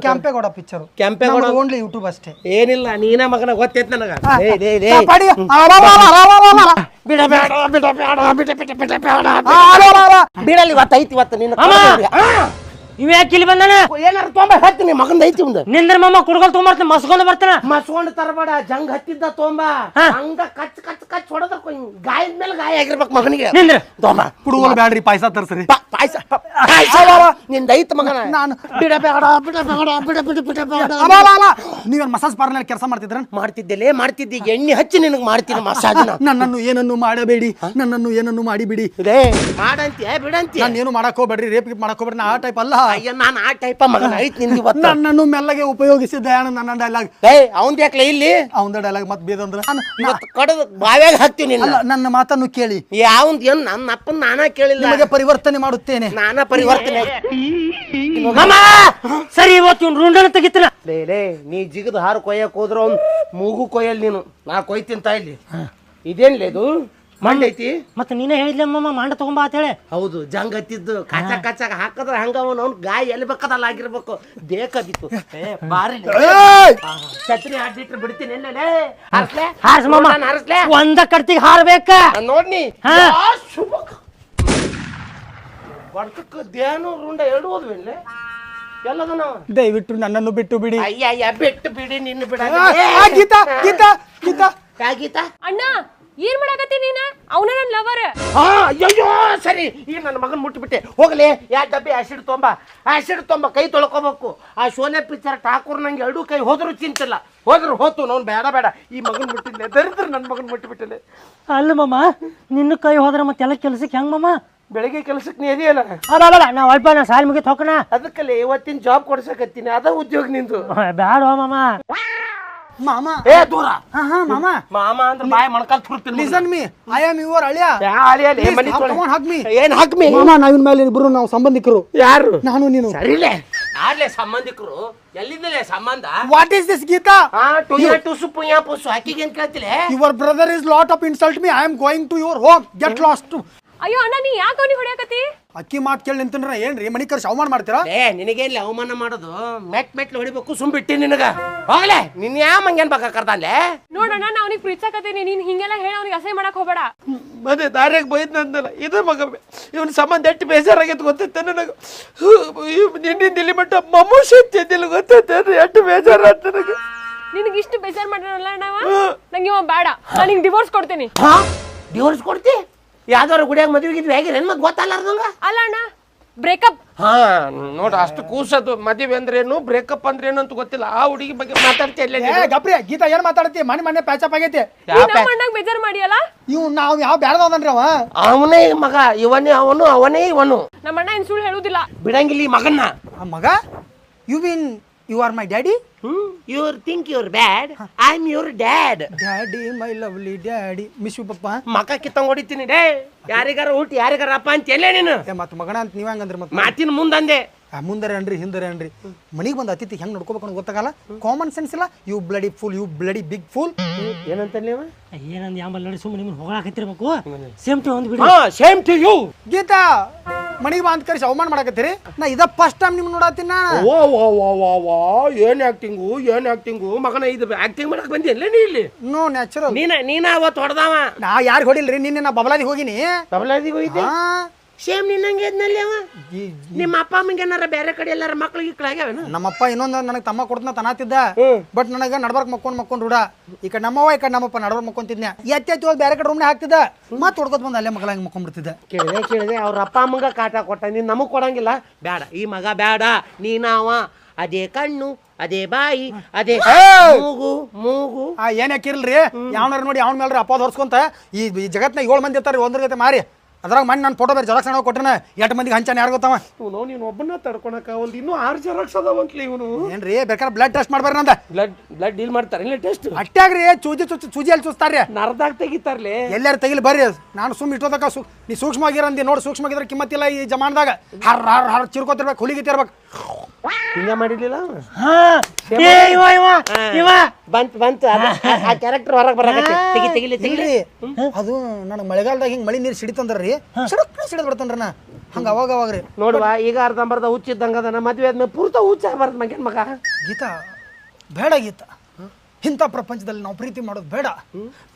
ಕ್ಯಾಂಪೇಗೌಡ ಪಿಕ್ಚರ್. ಕ್ಯಾಂಪೇಗೌಡ ಓನ್ಲಿ ಯೂಟ್ಯೂಬ್ ಅಷ್ಟೇ. ಏನಿಲ್ಲ, ನೀನ ಮಗನ ಗೊತ್ತೈತ್ ನನಗ. ಬಿಡಲಿ ಇವತ್ತು ಐತಿ. ಇವತ್ತು ನಿನ್ನ ಇವ ಯಾಕೆ ಇಲ್ಲಿ ಬಂದಾನ? ಏನಾರ ತೊಂಬ ಹತ್ತೀನಿ ಮಗಂದ ಐತಿ ಒಂದು. ನಿಂದ್ರ ಮಾಮ ಕುಡ್ಕೊಲ್ ತೊಗೊಂಬರ್ತಾನ, ಮಸ್ಕೊಂಡ್ ಬರ್ತಾನ. ಮಸ್ಕೊಂಡ್ ತರಬೇಡ, ಜಂಗ್ ಹತ್ತಿದ್ದ ತೊಂಬ. ಹಂಗ ಕಚ್ ಹೊಡೆದ್ರ ಗಾಯದ ಮೇಲೆ ಗಾಯ ಆಗಿರ್ಬೇಕು ಮಗನಿಗೆ. ನಿಂದ್ರ ತೊಂಬ ಕುಡುಗೋಲ್ ಬ್ಯಾಡ್ರಿ, ಪಾಯಸ ತರ್ಸ್ರಿ. ಪಾಯಸ ನಿಂದ ಐತ್ ಮಗನ. ನಾನು ಬಿಡಬೇಡ. ನೀವೇನ್ ಮಸಾಜ್ ಪಾರ್ಲರ್ ಕೆಲಸ ಮಾಡ್ತಿದ್ದೆ. ಈಗ ಎಣ್ಣೆ ಹಚ್ಚಿ ನಿನಗೆ ಮಾಡ್ತೀನಿ ಮಸಾಜ್ನ. ನನ್ನನ್ನು ಏನನ್ನು ಮಾಡಬೇಡಿ, ನನ್ನನ್ನು ಏನನ್ನು ಮಾಡಿಬಿಡಿ. ಮಾಡಂತೀಯ ಬಿಡಂತೀಯ? ನಾನು ಏನು ಮಾಡಕ್ ಹೋಗ್ಬೇಡ್ರಿ, ರೇಪ್ ಗಿಪ್ ಮಾಡಕ್ ಹೋಗ್ಬೇಡ್ರಿ. ನಾ ಆ ಟೈಪ್ ಅಲ್ಲ. ಅಯ್ಯ, ನಾನು ಆ ಟೈಪ್ ಮಗನ ಐತ್ ನಿನ್ಗೆ ಇವತ್ತು. ನನ್ನನ್ನು ಮೆಲ್ಲಗೆ ಉಪಯೋಗಿಸಿದ್ದ ನನ್ನ ಡೈಲಾಗ್. ಅವಂದ ಯಾಕ್ಲೆ ಇಲ್ಲಿ ಅವಂದ ಡೈಲಾಗ್ ಮತ್ ಬೇದಂದ್ರ ಕಡದ ಬಾವ್ಯಾಗ ಹಾಕ್ತೀವಿ ನಿನ್ನ. ನನ್ನ ಮಾತನ್ನು ಕೇಳಿ. ಯಾವಂದ್ ಏನ್ ನನ್ನ ಅಪ್ಪನ ನಾನಾ ಕೇಳಿಲ್ಲ. ನಿಮಗೆ ಪರಿವರ್ತನೆ ಮಾಡುತ್ತೇನೆ. ನಾನಾ ಪರಿವರ್ತನೆ. ಸರಿ, ಇವತ್ತು ಇವ್ನು ರುಂಡನ ತೆಗಿತಾನ. ಲೇ ನೀ ಜಿಗದ ಹಾರು ಕೊಯ್ಯಕ್ ಹೋದ್ರ ಅವ್ನ್ ಮೂಗು ಕೊಯ್ಯಲ್ ನೀನು. ನಾ ಕೊಯ್ತಿಂತ ಇಲ್ಲಿ. ಇದೇನ್ಲೇ ಇದು ಮಂಡೈತಿ? ಮತ್ತೆ ನೀನೇ ಹೇಳಿದ್ಲಮ್ಮ ಮಂಡ ತಗೊಂಬಾ ಅಂತ ಹೇಳಿ. ಹೌದು, ಜಂಗ್ ಹತ್ತಿದ್ದು ಕಚ ಹಾಕದ್ರ ಹಂಗ ಅವ್ನು ಗಾಯ ಎಲ್ಲಿ ಬೇಕದಲ್ಲ ಆಗಿರ್ಬೇಕು. ಬೇಕಾಗಿತ್ತು. ಬಾರಿ ಛತ್ರಿ ಹಾಡ್ಬಿಟ್ರೆ ಬಿಡ್ತೀನಿ. ಒಂದ ಕಡ್ತಿಗೆ ಹಾರ್ಬೇಕ ನೋಡ್ನಿ. ಶುಭ ಬಡ್ಕಕ್ಕ ಧ್ಯಾನ ರುಂಡ ಎರಡು ಹೋದ್ವಿಲ್ಲ ಎಲ್ಲದ ನಾವು. ದಯವಿಟ್ಟು ನನ್ನನ್ನು ಬಿಟ್ಟು ಬಿಡಿ. ಅಯ್ಯ ಬಿಟ್ಟು ಬಿಡಿ, ನಿನ್ನ ಬಿಡ. ಗೀತಾ ಅಣ್ಣ, ಏನ್ ಮಾಡಾಕತ್ತಿ ನೀನ? ಅವನ ನನ್ನ ಲವರ್. ಅಯ್ಯೋ ಸರಿ, ಈಗ ನನ್ನ ಮಗನ್ ಮುಟ್ಟಿಬಿಟ್ಟೆ. ಹೋಗ್ಲಿ, 2 ಡಬ್ಬಿ ಆಸಿಡ್ ತೊಂಬ ಕೈ ತೊಳ್ಕೊಬೇಕು. ಆ ಶೋನೆ ಪಿಕ್ಚರ್ ಠಾಕೂರ್ ನಂಗೆ 2 ಕೈ ಹೋದ್ರು ಚಿಂತಿಲ್ಲ. ಹೋತು ನಾವು ಬೇಡ ಈ ಮಗನ್ ಮುಟ್ಟಿದ್ಲೆ. ದರಿದ್ರ ನನ್ನ ಮಗನ್ ಮುಟ್ಟಿಬಿಟ್ಟಲೆ. ಅಲ್ಲ ಮಾಮ, ನಿನ್ನ ಕೈ ಹೋದ್ರ ಮತ್ತೆಲ್ಲ ಕೆಲ್ಸಕ್ಕೆ ಹೆಂಗ್ ಮಾಮ? ಬೆಳಗ್ಗೆ ಕೆಲಸಕ್ಕೆ ನೀ ಇದೆಯಲ್ಲ. ನಾ ಅಲ್ಪ ನಾ ಸಾಲಿ ಮುಗಿತ್ ಹೋಗೋಣ. ಅದಕ್ಕಲ್ಲಿ ಇವತ್ತಿನ ಜಾಬ್ ಕೊಡ್ಸಕತ್ತೀನಿ. ಅದ ಉದ್ಯೋಗ ನಿಂದು. ಬ್ಯಾಡ ಮಾಮ. ಮಾಮ ಏ ದೂರ. ಮಾಮ ಅಂದ್ರೆ ಬಾಯಿ ಮೊಣಕಾಲ್ ತುರ್ತೀನಿ. Listen me, I am your ಅಳಿಯ. ಏನ್ ಹಾಕ್ಮಿ ಮಾಮ, ನಾವಿನ ಮೇಲೆ ಇಬ್ರು ನಾವು ಸಂಬಂಧಿಕರು. ಯಾರು? ನಾನು ನೀನು. ಸರಿಲೇ ಆಡ್ಲೆ ಸಂಬಂಧಿಕರು. ಎಲ್ಲಿಂದಲೇ ಸಂಬಂಧ? What is this Geeta? ಟುಸು ಪುಯ್ಯಾ ಪುಸು ಹಾಕಿಗೆ ಏನ್ ಕೇಳ್ತಿಲೆ? Your brother is lot of insult me. I am going to your home. Get lost. ಅಯ್ಯೋ ಅಣ್ಣ, ನೀ ಯಾಕೆ ಅವನಿಗೆ ಹೊಡ್ಯಾಕತ್ತಿ? ಅಕ್ಕಿ ಮಾತು ಕೇಳಿ ನಿಂತಂದ್ರ ಏನ್ರಿ ಮನಿ ಕರ್ಸಿ ಅವಮಾನ ಮಾಡ್ತೀರಾ? ನಿನಗೇನ್ ಅವಮಾನ ಮಾಡೋದು? ಮೆಟ್ಲು ಹೊಡಿಬೇಕು. ಸುಮ್ ಬಿಟ್ಟಿ ನಿನಗ. ಹೋಗ್ಲೆ, ನಿನ್ ಯಾ ಮಂಗೇನ್ ಬಾಕ ಕರ್ದಾನ್ಲೆ? ನೋಡಣ್ಣ, ನಾ ಅವನಿಗೆ ಪ್ರೀತಿಸಕತ್ತೀನಿ. ನೀನ್ ಹಿಂಗೆಲ್ಲ ಹೇಳಿ ಅವ್ನಿಗೆ ಅಸಹ್ಯ ಮಾಡಕ್ ಹೋಗ್ಬೇಡ. ಮತ್ತೆ ದಾರ್ಯಾಗ ಬೈದ್ನಂದಲ್ಲ, ಇದು ಮಗ ಇವನ್ ಸಂಬಂಧ ಎಷ್ಟು ಬೇಜಾರಾಗೈತೆ ಗೊತ್ತೈತೆ ನನಗೆ. ನಿನ್ನಿಂದ ಇಲ್ಲಿ ಮಟ್ಟ ಮಮ್ಮೂಷಿ ಗೊತ್ತೈತೆ ಎಷ್ಟು ಬೇಜಾರಾಗ್ತ ನನಗೆ. ನಿನಗೆ ಇಷ್ಟು ಬೇಜಾರ್ ಮಾಡ್ರಲ್ಲ ನಾವ. ನಂಗೆ ಇವ ಬೇಡ, ನಾನು ನಿಂಗೆ ಡಿವೋರ್ಸ್ ಕೊಡ್ತೀನಿ. ಡಿವೋರ್ಸ್ ಕೊಡ್ತಿ? ಯಾವ್ದಾರು ಗುಡಿಯಾಗ ಮದುವೆಗಿದ್ವಿ ಹೇಗಿರೇನ್ ಮತ್ತೆ ಗೊತ್ತಲ್ಲಾರ್ದಂಗ? ಅಲ್ಲ ಅಣ್ಣ, ಬ್ರೇಕಪ್. ನೋಡ, ಅಷ್ಟು ಕೂಸದು. ಮದುವೆ ಅಂದ್ರೇನು, ಬ್ರೇಕಪ್ ಅಂದ್ರೇನು ಅಂತ ಗೊತ್ತಿಲ್ಲ. ಆ ಹುಡುಗಿ ಬಗ್ಗೆ ಮಾತಾಡ್ತಿಲ್ಲ. ಗಪ್ರಿ ಗೀತಾ, ಏನ್ ಮಾತಾಡ್ತಿ? ಮನೆ ಪ್ಯಾಚಪ್ ಆಗೈತಿ. ಬೇಜಾರ್ ಮಾಡಿಯಲ್ಲ. ಇವ್ ನಾವ್ ಯಾವ ಬ್ಯಾಡದನ್ರಿ ಅವ. ಅವನೇ ಮಗ, ಅವನೇ ಇವನು. ನಮ್ಮಣ್ಣ ಏನ್ ಸುಳ್ಳು ಹೇಳುದಿಲ್ಲ. ಬಿಡಂಗಿಲ್ಲ ಈ ಮಗನ್ನ. ಮಗ you mean you are my daddy your think your bad I am your dad. Daddy my lovely daddy miss you ಪಪ್ಪ. ಮಕ್ಕ ಕಿತ್ತಂಗ್ ಹೊಡಿತೀನಿ ಡೇ. ಯಾರಿಗಾರ ಹುಟ್ಟಿ ಯಾರಿಗಾರ ಅಪ್ಪ ಅಂತ ಎಲ್ಲೇ ನೀನು ಮತ್ತೆ ಮಗನ ಅಂತ ನೀವ್ ಹಂಗಂದ್ರಿ ಮತ್ತೆ ಮಾತಿನ ಮುಂದಂದೆ ಮುಂದರೆ ಅನ್ರಿ ಹಿಂದರೆ ಅನ್ರಿ. ಮನಿಗೆ ಬಂದ ಅತಿಥಿ ಹೆಂಗ್ ನೋಡ್ಕೋಬೇಕು ಅನ್ನೋ ಗೊತ್ತಾಗಲ್ಲ. ಕಾಮನ್ ಸೆನ್ಸ್ ಇಲ್ಲ. You bloody fool, you bloody big fool. ಏನಂತ ನೀವು ಏನಂದ್ ಯಾಂಬಲ್ ನೋಡಿ ಸುಮ್ಮನೆ ನಿಮ್ಗೆ ಹೊಗಳಾಕತ್ತಿರ್ಬೇಕು. ಸೇಮ್ ಟು ಒಂದು ಬಿಡಿ. Same to you. ಗೀತಾ ಮನಿಗೆ ಬಾ ಅಂತ ಕರೆಸಿ ಅವಮಾನ ಮಾಡಕತ್ತೀರಿ. ನಾ ಇದ ಫಸ್ಟ್ ಟೈಮ್ ನಿಮ್ಗೆ ನೋಡತ್ತೀನಿ. ಓ ವಾ ವಾ ವಾ ವಾ ಏನ್ ಆಕ್ಟಿಂಗು ಮಗನ ಇದು ಆಕ್ಟಿಂಗ್ ಮಾಡಕ್ ಬಂದಿಲ್ಲ ನೀ ಇಲ್ಲಿ. No natural. ನೀನ ಅವತ್ತು ಹೊಡೆದವ. ನಾ ಯಾರು ಹೊಡಿಲ್ರಿ. ನಿನ್ನೆ ನಾ ಬಬಲಾದಿಗೆ ಹೋಗಿನಿ. ತಬಲಾದಿಗೆ ಹೋಗಿದ್ದೆ. ಸೇಮ್ ನಿನ್ನಂಗೆ ಇದ್ನಲ್ಲಿ ಅವ. ನಿಮ್ಮ ಅಪ್ಪ ಅಮ್ಮಂಗೆ ಏನಾರ ಬೇರೆ ಕಡೆ ಎಲ್ಲಾರ ಮಕ್ಳಿಗೆ ಇಕ್ಕಳಾಗ್ಯಾವೇನು? ನಮ್ಮಪ್ಪ ಇನ್ನೊಂದು ನನಗೆ ತಮ್ಮ ಕೊಡ್ತನ ತನಾತಿದ್ದ. ಬಟ್ ನನಗೆ ನಡ್ಬರ್ಕ್ ಮಕ್ಕೊಂಡು ರೂಢ. ಈ ಕಡೆ ನಮ್ಮವ್ವ ಈ ಕಡೆ ನಮ್ಮಪ್ಪ ನಡ್ಬರ್ಕ್ ಮಕ್ಕೊಂತಿದ್ನೆ. ಎತ್ತಿ ಹೋಗಿ ಬೇರೆ ಕಡೆ ರೂಮ್ನೆ ಹಾಕ್ತಿದ್ದ. ಮತ್ತೆ ಹೊಡ್ಕೊತ್ ಬಂದು ಅಲ್ಲೇ ಮಕ್ಕಳ ಹಂಗೆ ಮಕ್ಕೊಂಡ್ಬಿಡ್ತಿದ್ದೆ. ಕೇಳಿದೆ ಅವ್ರ ಅಪ್ಪ ಅಮ್ಮಂಗ ಕಾಟ ಕೊಟ್ಟ. ನೀನ್ ನಮಗ್ ಕೊಡಂಗಿಲ್ಲ. ಬೇಡ ಈ ಮಗ ಬೇಡ. ನೀನಾವ ಅದೇ ಕಣ್ಣು ಅದೇ ಬಾಯಿ ಅದೇ ಮೂಗು. ಏನ್ ಹಾಕಿರ್ಲ್ರಿ ಯಾವನಾರ ನೋಡಿ ಅವ್ನ ಮೇಲ್ರಿ ಅಪ್ಪ ಹೊರ್ಸ್ಕೊಂತ ಈ ಜಗತ್ನಾಗ 7 ಮಂದಿ ಇರ್ತಾರ ಒಂದ್ರ ಜೊತೆ ಮಾರಿ. ಅದ್ರಾಗ ಮಣ್ಣು ನನ್ನ ಫೋಟೋ ಬೇರೆ ಜೆರಾಕ್ಸ್ ಅಣ್ಣ ಕೊಟ್ಟನ 8 ಮಂದಿಗೆ ಹಂಚಾನೆ ಯಾರು ಗೊತ್ತವ. ಇವನು ನೀನು ಒಬ್ಬನ ತಡ್ಕೊಳಕ ಒಂದು ಇನ್ನೂ 6 ಜೆರಾಕ್ಸ್ ಅದಾವಂತಲಿ ಇವನು. ಏನ್ರಿ ಬೇಕಾದ್ರೆ ಬ್ಲಡ್ ಟೆಸ್ಟ್ ಮಾಡ್ಬಾರ ನಂದ. ಬ್ಲಡ್ ಡೀಲ್ ಮಾಡ್ತಾರೆ ಇಲ್ಲ ಟೆಸ್ಟ್ ಅಟ್ಟಾಗ್ರಿ ಸೂಜಿ ಅಲ್ಲಿ ಚೂಸ್ತಾರ್ರಿ. ನರ್ದಾಗ ತೆಗಿತಾರ್ಲಿ. ಎಲ್ಲಾರು ತೆಗಿಲಿ ಬರ್ರಿ. ನಾನು ಸುಮ್ಮ ಇಟ್ಟೋದಕ್ಕ ನೀ ಸೂಕ್ಷ್ಮವಾಗಿರಂದಿ ನೋಡಿ. ಸೂಕ್ಷ್ಮವಾಗಿದ್ರೆ ಕಿಮ್ಮತ್ತಿಲ್ಲ ಈ ಜಮಾನದಾಗ. ಹರ್ ಚಿರ್ಕೋತಿರ್ಬೇಕು, ಹುಲಿಗಿತಿರ್ಬೇಕು. ಹಿಂಗ ಮಾಡಿರ್ಲಿಲ್ಲ ಇವ ಬಂತು ಆ ಕ್ಯಾರೆಕ್ಟರ್ ಹೊರಗೆ ಬರಕತ್ತೆ. ತೆಗಿಲಿ. ಅದು ನನಗೆ ಮಳೆಗಾಲದಾಗ ಹಿಂಗೆ ಮಳಿ ನೀರು ಸಿಡಿತಂದ್ರಿ ಸಿಡಿದ್ ಬಿಡ್ತನ್ರಿ ನಾ ಹಂಗ ಅವಾಗ್ರಿ. ನೋಡುವ ಈಗ ಅರ್ಧಂಬರ್ಧ ಹುಚ್ಚಿದ್ದಂಗ ಅದ. ಮದ್ವೆ ಆದ್ಮೇಲೆ ಪೂರ್ತ ಹುಚ್ಚಾಗಬಾರ್ದು ಮಗನ್ ಮಗ. ಗೀತಾ ಬೇಡ ಗೀತಾ. ಇಂಥ ಪ್ರಪಂಚದಲ್ಲಿ ನಾವು ಪ್ರೀತಿ ಮಾಡೋದು ಬೇಡ.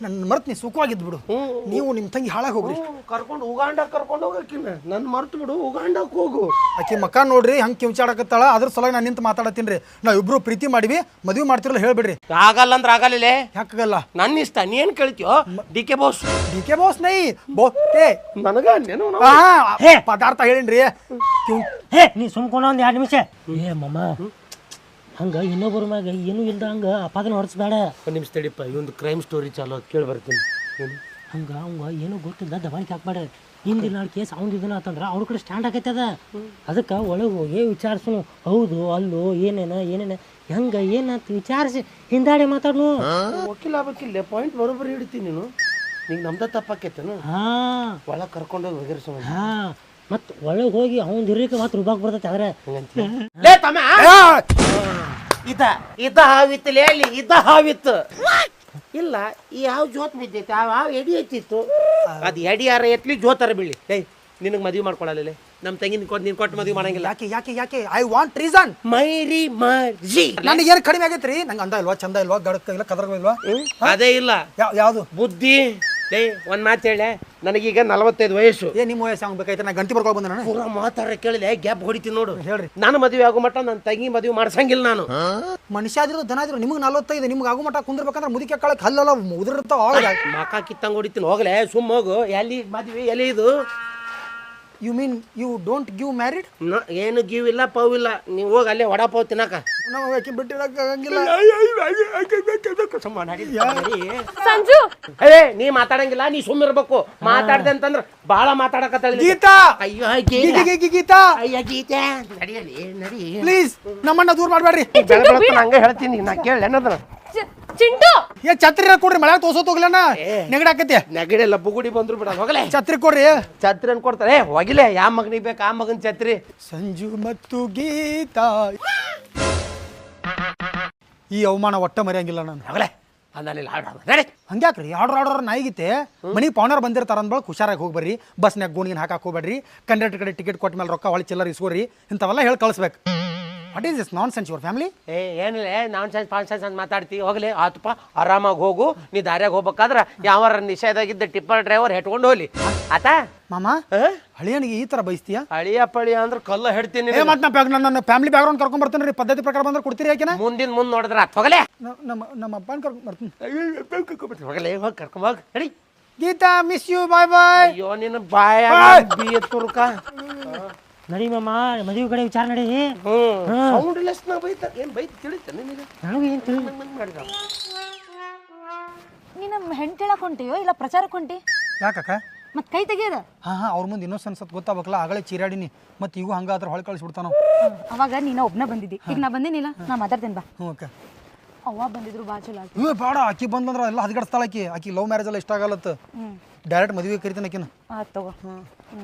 ನನ್ನ ಮರ್ತ್ ನೀ ಸುಖವಾಗಿದ್ದು ಬಿಡು. ನೀವು ನಿಮ್ಮ ತಂಗಿ ಹಾಳಾಗಿ ಹೋಗ್ರಿ. ಕರ್ಕೊಂಡು ಉಗಾಂಡ ಕರ್ಕೊಂಡು ಹೋಗಕ್ಕಿನ್ನ ನನ್ನ ಮರ್ತು ಬಿಡು. ಉಗಾಂಡಕ್ಕೆ ಹೋಗು. ಆಕಿ ಮಕ್ಕ ನೋಡ್ರಿ ಹಂಗೆ ಕಿಂಚಾಡಕತ್ತಾಳ. ಅದ್ರ ಸಲುವಾಗಿ ನಾನು ನಿಂತು ಮಾತಾಡತ್ತೀನಿ. ನಾವ್ ಇಬ್ರು ಪ್ರೀತಿ ಮಾಡಿವಿ, ಮದುವೆ ಮಾಡ್ತಿರಲ್ಲ ಹೇಳ್ಬಿಡ್ರಿ. ಆಗಲ್ಲ ಅಂದ್ರೆ ಆಗಲ್ಲ. ಯಾಕಾಗಲ್ಲ? ನನ್ನ ಇಷ್ಟ. ನೀ ಏನ್ ಕೇಳ್ತೀಯೋ ಡಿ ಕೆ ಬೋಸ್ ನೈ ಬೋತೆ ನನಗ ಪದಾರ್ಥ ಹೇಳಿನ್ರಿ. ನೀ ಸುಮ್ಕೊಂಡ ಒಂದ್ 2 ನಿಮಿಷ. ಮಮ್ಮ ಹಂಗ ಇನ್ನೊಬ್ಬರ ಮ್ಯಾಗ ಏನು ಇಲ್ದ ಹಂಗ ಅಪಾದನೆ ಹೊರಸ್ಬೇಡ. ಒಂದು ನಿಮಿಷ ತಡಿಪ್ಪ. ಇದೊಂದು ಕ್ರೈಮ್ ಸ್ಟೋರಿ ಚಾಲೋ ಕೇಳಿ ಬರ್ತೀನಿ. ಹಂಗ ಅವಂಗ ಏನೂ ಗೊತ್ತಿಲ್ಲ ದಬಾಣಿಕೆ ಹಾಕ್ಬೇಡ. ಹಿಂದಿನ ನಾಳೆ ಕೇಸ್ ಅವ್ನು ಇದನ್ನ ಅಂತಂದ್ರೆ ಅವ್ರ ಕಡೆ ಸ್ಟ್ಯಾಂಡ್ ಆಗೈತದ. ಅದಕ್ಕೆ ಒಳಗೆ ಹೋಗಿ ವಿಚಾರಿಸು. ಹೌದು ಅಲ್ಲೋ ಏನೇನ ಹೆಂಗ ಏನಂತ ವಿಚಾರಿಸಿ ಹಿಂದಾಡಿ ಮಾತಾಡ್ನು. ವಕೀಲ ಆಗ್ಬೇಕಿಲ್ಲ. ಪಾಯಿಂಟ್ ಬರೋಬ್ಬರಿ ಹಿಡಿತೀನಿ ನೀನು. ನಿಂಗೆ ನಮ್ದ ತಪ್ಪಾಕೈತೇನು? ಒಳಗೆ ಕರ್ಕೊಂಡೋಗಿ ಬಗೆಹರಿಸೋಣ. ಮತ್ತು ಒಳಗೆ ಹೋಗಿ ಅವ್ನ ಹಿರಿಯಕ್ಕೆ ಮಾತ್ರ ರುಬಾಕ್ ಬರ್ತೈತೆ. ಆದ್ರೆ ಇದ ಹಾವಿತ್ತಲೇ ಅಲ್ಲಿ ಇದ ಹಾವಿತ್ತು ಇಲ್ಲ. ಈ ಹಾವು ಜೋತ್ ಬಿದ್ದೈತಿ. ಆ ಹಾವು ಎಡಿ ಹಚ್ಚಿತ್ತು. ಅದು ಎಡಿಯಾರ ಎತ್ಲಿ ಜೋತರ ಬೀಳಿ. ನಿನಗೆ ಮದುವೆ ಮಾಡ್ಕೊಳಲ್ಲ. ನಮ್ಮ ತಂಗಿ ನೀನು ಕೊಟ್ಟು ಮದುವೆ ಮಾಡಂಗಿಲ್ಲ. ಯಾಕೆ ಐ ವಾಂಟ್ ರೀಸನ್. ಮೈರಿ ಮರ್ಜಿ. ನನಗೆ ಏನು ಕಡಿಮೆ ಆಗೈತ್ರಿ? ನಂಗೆ ಅಂದ ಇಲ್ವಾ, ಚಂದ ಇಲ್ವಾ, ಗಡಕ ಇಲ್ಲ, ಕದರ್ಗ ಇಲ್ವಾ? ಅದೇ ಇಲ್ಲ. ಯಾವುದು ಬುದ್ಧಿ. ಒಂದ್ ಮಾತು ಹೇಳ. ನನಗೀಗ 45 ವಯಸ್ಸು. ನಿಮ್ಮ ವಯಸ್ಸು ಹಂಗೆ ಬೇಕಾಯ್ತು. ನಾ ಗಂಟಿ ಬರ್ಕೊಂಡು ಬಂದ. ನಾನು ಪೂರ ಮಾತಾಡ ಕೇಳಿದೆ ಗ್ಯಾಪ್ ಹೊಡಿತೀನಿ ನೋಡು. ಹೇಳ್ರಿ. ನಾನು ಮದುವೆ ಆಗೋ ಮಟ್ಟ ನನ್ನ ತಂಗಿ ಮದುವೆ ಮಾಡ್ಸಂಗಿಲ್ಲ ನಾನು. ಮನುಷ್ಯ ಆದ್ರೂ ದನ ಆದ್ರೂ ನಿಮ್ಗೆ 45 ನಿಮ್ಗೆ ಆಗೋ ಮಟ್ಟ ಕುಂದಿರ್ಬೇಕಂದ್ರೆ ಮುದುಕಿ ಕಳಕ್ ಹಲ್ಲಲ್ಲ ಉದುರಿರ್ತಾವ. ಮಕ ಕಿತ್ತಂಗ್ ಹೊಡಿತೀನಿ. ಹೋಗ್ಲೆ ಸುಮ್ಮ ಹೋಗು. ಎಲ್ಲಿ ಮದುವೆ ಎಲ್ಲಿ ಇದು? You mean you don't give married? ಏನು ಗಿವ್ ಇಲ್ಲ ಪವ್ ಇಲ್ಲ. ನೀವು ಹೋಗಿ ಅಲ್ಲೇ ವಡಾಪಾವ್ ತಿನ್ನಕ. ನಾವು ಯಾಕೆ ಬಿಟ್ಟಿರಕ್ಕಾಗಂಗಿಲ್ಲ. ಸಂಜು ನೀ ಮಾತಾಡಂಗಿಲ್ಲ. ನೀ ಸುಮ್ಮಿರ್ಬೇಕು. ಮಾತಾಡ್ದೆ ಅಂತಂದ್ರ ಬಾಳ ಮಾತಾಡಕತ್ತಾಳ ಗೀತಾ. ಅಯ್ಯೋ ಗೀತಾ ಅಯ್ಯ ಗೀತೆ ನಡಿಯಲಿ ನಡಿ. ಪ್ಲೀಸ್ ನಮ್ಮನ್ನ ದೂರ ಮಾಡ್ಬೇಡ್ರಿ. ಹಂಗ ಹೇಳ್ತೀನಿ. ನಾ ಕೇಳ ಏನದ್ರ ಚಿಂಟು ಛತ್ರಿ ಕೊಡ್ರಿ. ಮಳೆ ತೋರ್ಸೋತ್ ಹೋಗ್ಲನ ನೆಗಡಾಕತಿ. ನೆಗಡಿಲ್ಲ ಬುಗುಡಿ ಬಂದ್ರು ಬಿಡ. ಹೋಗಲೇ ಛತ್ರಿ ಕೊಡ್ರಿ. ಛತ್ರಿ ಅನ್ ಕೊಡ್ತಾರೆ. ಹೋಗಿಲೆ ಯಾವ ಮಗನಿಗೆ ಬೇಕು ಆ ಮಗನ್ ಛತ್ರಿ. ಸಂಜು ಮತ್ತು ಗೀತಾ. ಈ ಅವಮಾನ ಒಟ್ಟ ಮರೆಯಂಗಿಲ್ಲ ನಾನು. ಹೋಗಲೇ ಅಂದಾನಿಲ್ಲ ಹಾಡು ಹಂಗ್ಯಾಕ್ರಿ ಆರ್ಡ್ರ್ ನಾಯಿಗಿತ್ತೆ. ಮನೆಗೆ ಪೌನರ್ ಬಂದಿರ್ತಾರ ಅಂದ್ಬಳಕ್ ಹುಷಾರಾಗಿ ಹೋಗಿ ಬರ್ರಿ. ಬಸ್ನ್ಯಾಗ ಗೋಣಿನ ಹಾಕಕ್ಕೆ ಹೋಗ್ಬೇಡ್ರಿ. ಕಂಡಕ್ಟರ್ ಕಡೆ ಟಿಕೆಟ್ ಕೊಟ್ಟ ಮೇಲೆ ರೊಕ್ಕ ಹೊಳಿ ಚಿಲ್ಲರ್ ಇಸ್ಕೋರಿ. ಇಂಥವೆಲ್ಲ ಹೇಳಿ ಕಳಿಸ್ಬೇಕು. What is this non sense your family? ಏನಿಲ್ಲ ನಾನ್ ಸೆನ್ಸ್ ಪಾನ್ ಸೆನ್ಸ್ ಅಂತ ಮಾತಾಡ್ತಿ. ಹೋಗ್ಲಿ ಆತಪ್ಪ ಆರಾಮಾಗಿ ಹೋಗು. ನೀ ದಾರ್ಯಾಗ ಹೋಗ್ಬೇಕಾದ್ರೆ ಯಾವ ನಿಷೇಧಾಗಿದ್ದ ಟಿಪ್ಪರ್ ಡ್ರೈವರ್ ಹೆಟ್ಕೊಂಡು ಹೋಗ್ಲಿ ಆತ. ಮಾಮ ಹಳಿಯನಿಗೆ ಈ ತರ ಬಯಸ್ತೀಯ? ಅಳಿಯ ಪಳಿಯ ಅಂದ್ರೆ ಕಲ್ಲ ಹೆಡ್ತೀನಿ. ಮತ್ತೆ ನನ್ನ ಫ್ಯಾಮಿಲಿ ಬ್ಯಾಕ್ ಗ್ರೌಂಡ್ ಕರ್ಕೊಂಡ್ ಬರ್ತೀನಿ ರೀ. ಪದ್ಧತಿ ಪ್ರಕಾರ ಬಂದ್ರೆ ಕೊಡ್ತೀರಿ. ಯಾಕೆನ ಮುಂದೆ ನೋಡಿದ್ರ ಆತ್. ಹೋಗಲೇ ನಮ್ಮ ಅಪ್ಪನ ಕರ್ಕೊಂಡ್ ಬರ್ತೀನಿ. ಹೋಗಲೇ ಹೋಗಿ ಕರ್ಕೊಂಡ್ ಹೋಗ್ ನಡಿ. ಗೀತಾ ಮಿಸ್ ಯು ಬಾಯ್ ಬಾಯ್. ಅಯ್ಯೋ ನಿನ್ನ ಬಾಯ ಬಿಯ ತುರ್ಕ. ನಡಿ ಮಾಮ ಮದುವೆ ಕಡೆ ವಿಚಾರ ನಡಿ. ಸೌಂಡ್ ಲೆಸ್ ನಾ ಬೈತ ಏನು ಬೈತ ತಿಳಿತ ನಿನಗೆ? ನನಗೆ ಏನು ತಿಳಿ ನೀನು ಹೆಣ್ಣು ಕೇಳಕ್ ಹೊಂಟಿಯೋ ಇಲ್ಲ ಪ್ರಚಾರಕ್ಕೆ ಹೊಂಟಿ? ಯಾಕಕ್ಕ ಮತ್ ಕೈ ತೆಗಿಯದ ಹಾಂ ಅವ್ರ ಮುಂದೆ ಇನ್ನೊಸೆನ್ಸ್ ಅಂತ ಗೊತ್ತಾಗಬೇಕಲ್ಲ ಆಗಲೇ ಚೀರಾಡಿನಿ ಮತ್ತು ಈಗೂ ಹಂಗಾದ್ರೆ ಹೊಳೆ ಕಳಿಸ್ಬಿಡ್ತಾನ ಅವಾಗ ನೀನ ಒಬ್ನ ಬಂದಿದ್ದಿ ಈಗ ನಾ ಬಂದೇನಿಲ್ಲ ನಾ ಮಾತಾಡ್ತೇನೆ ಬಾ ಹ್ಞೂ ಅಕ್ಕ ಅವ್ವ ಬಂದಿದ್ರು ಬಾ ಚಲೋ ಆಯ್ತು ಇವ್ ಬೇಡ ಆಕಿ ಬಂದಂದ್ರೆ ಎಲ್ಲ ಹದಗಡಿಸ್ತಾಳ ಆಕಿ ಲವ್ ಮ್ಯಾರೇಜ್ ಎಲ್ಲ ಇಷ್ಟ ಆಗಲ್ಲತ್ತ ಡೈರೆಕ್ಟ್ ಮದುವೆ ಕರಿತೀನಿ ಆಕಿನ ಆಯ್ತು ತಗೋ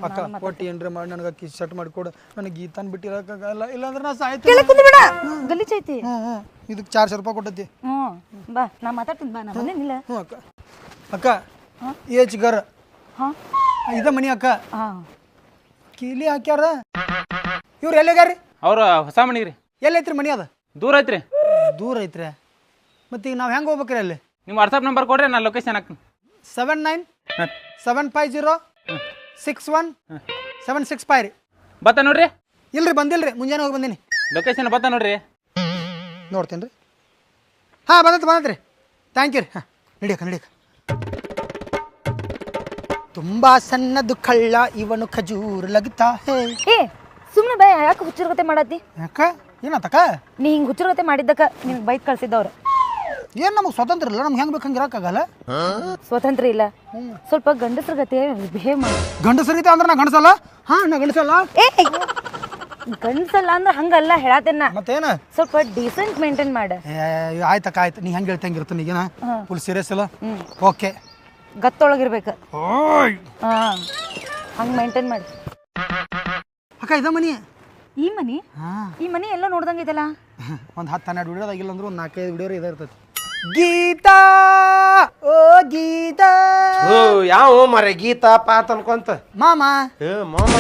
ಅಕ್ಕ ಒಟ್ಟು ಏನ್ರಿ ಮಾಡಿ ನನಗೆ ಅಕ್ಕಿ ಸೆಟ್ ಮಾಡಿಕೊಡು ನನಗೆ ಗೀತಾನ್ ಬಿಟ್ಟಿರಕ್ಕಾಗಲ್ಲ ಇಲ್ಲಾಂದ್ರೆ ನಾ ಸಾಯ್ತು ಕೆಳಗೆ ಕುಂದ್ಬೇಡ ಗಲೀಜ್ ಐತಿ ಹ್ಞೂ ಇದಕ್ಕೆ 400 ರೂಪಾಯಿ ಕೊಟ್ಟೈತಿ ಬಾ ನಾ ಮಾತಾಡ್ತೀನಿ ಬಾ ನಾ ಬಂದೇನಿಲ್ಲ ಹ್ಞೂ ಅಕ್ಕ ಅಕ್ಕ ಏಜ್ ಗರ್ ಹಾಂ ಇದ ಮನಿ ಅಕ್ಕ ಹಾಂ ಕೀಲಿ ಹಾಕ್ಯಾರ ಇವ್ರು ಎಲ್ಲಿಗ್ಯಾರಿ ಅವ್ರ ಹೊಸ ಮನಿಗೆ ರೀ ಎಲ್ಲೈತ್ರಿ ಮನಿ ಅದ ದೂರ ಐತ್ರಿ ದೂರ ಐತ್ರಿ ಮತ್ತೆ ಈಗ ನಾವು ಹೆಂಗೆ ಹೋಗ್ಬೇಕ್ರಿ ಅಲ್ಲಿ ನಿಮ್ಮ ವಾಟ್ಸಪ್ ನಂಬರ್ ಕೊಡ್ರಿ ನಾನು ಲೊಕೇಶನ್ ಹಾಕ್ತೀನಿ 79-750-61-765 ರೀ ಬತ್ತ ನೋಡ್ರಿ ಇಲ್ರಿ ಬಂದಿಲ್ರಿ ಮುಂಜಾನೆ ಹೋಗಿ ಬಂದೀನಿ ಲೊಕೇಶನ್ ಬತ್ತ ನೋಡ್ರಿ ನೋಡ್ತೇನೆ ರೀ ಹಾಂ ಬಂದತ್ರಿ ಥ್ಯಾಂಕ್ ಯು ರೀ ಹಾಂ ನಡಿಯಕ್ಕ ತುಂಬ ಸಣ್ಣದು ಕಳ್ಳ ಇವನು ಖಜೂರ್ ಲಗ್ತಾ ಹೇ ಏ ಸುಮ್ಮನೆ ಬೈ ಯಾಕೆ ಹುಚ್ಚರ್ಗತೆ ಮಾಡತ್ತಿ ಯಾಕ ಏನತ್ತಕ್ಕ ನೀ ಹಿಂಗೆ ಹುಚ್ಚರ್ಗತೆ ಮಾಡಿದ್ದಕ್ಕ ನಿನಗೆ ಬೈಕ್ ಕಳ್ಸಿದ್ದವ್ರು ಏನು ನಮಗೆ ಸ್ವತಂತ್ರ ಇಲ್ಲ ನಮ್ಗೆ ಹೆಂಗೆ ಬೇಕಂಗೆ ಇರೋಕ್ಕಾಗಲ್ಲ ಸ್ವತಂತ್ರ ಇಲ್ಲ ಸ್ವಲ್ಪ ಗಂಡಸ್ರ ಗತೆ ಬಿಹೇವ್ ಮಾಡಿ ಗಂಡಸರಿತ ಅಂದ್ರೆ ನಾ ಗಂಡಸಲ್ಲ ಹಾಂ ನಾ ಗಂಡಸಲ್ಲ ಏ ಗಂಡಸಲ್ಲ ಅಂದ್ರೆ ಹಂಗಲ್ಲ ಹೇಳತ್ತೇನ ಮತ್ತೇನು ಸ್ವಲ್ಪ ಡೀಸೆಂಟ್ ಮೇಂಟೈನ್ ಮಾಡ ಆಯ್ತಕ್ಕ ಆಯ್ತು ನೀ ಹೆಂಗೆ ಹೇಳ್ತಂಗೆ ಇರ್ತಾನೆ ಈಗೇನ ಫುಲ್ ಸೀರಿಯಸ್ ಇಲ್ಲ ಓಕೆ ಗತ್ತೊಳಗಿರ್ಬೇಕು ಓಯ್ ಹಾಂ ಹಂಗೆ ಮೇಂಟೈನ್ ಮಾಡಿ ಅಕ್ಕ ಇದ ಮನಿ ಈ ಮನಿ ಹಾಂ ಈ ಮನಿ ಎಲ್ಲ ನೋಡ್ದಂಗೈತಲ್ಲ ಒಂದು 10-12 ವಿಡಿಯೋದಾಗಿಲ್ಲ ಅಂದ್ರೆ ಒಂದು 4-5 ವಿಡಿಯೋ ಇದೇ ಇರ್ತೈತಿ ಗೀತಾ ಓ ಗೀತಾ ಓ ಯಾವ ಮರೆ ಗೀತಾ ಪಾತ್ ಅನ್ಕೊಂತ ಮಾಮ ಏ ಮಾಮ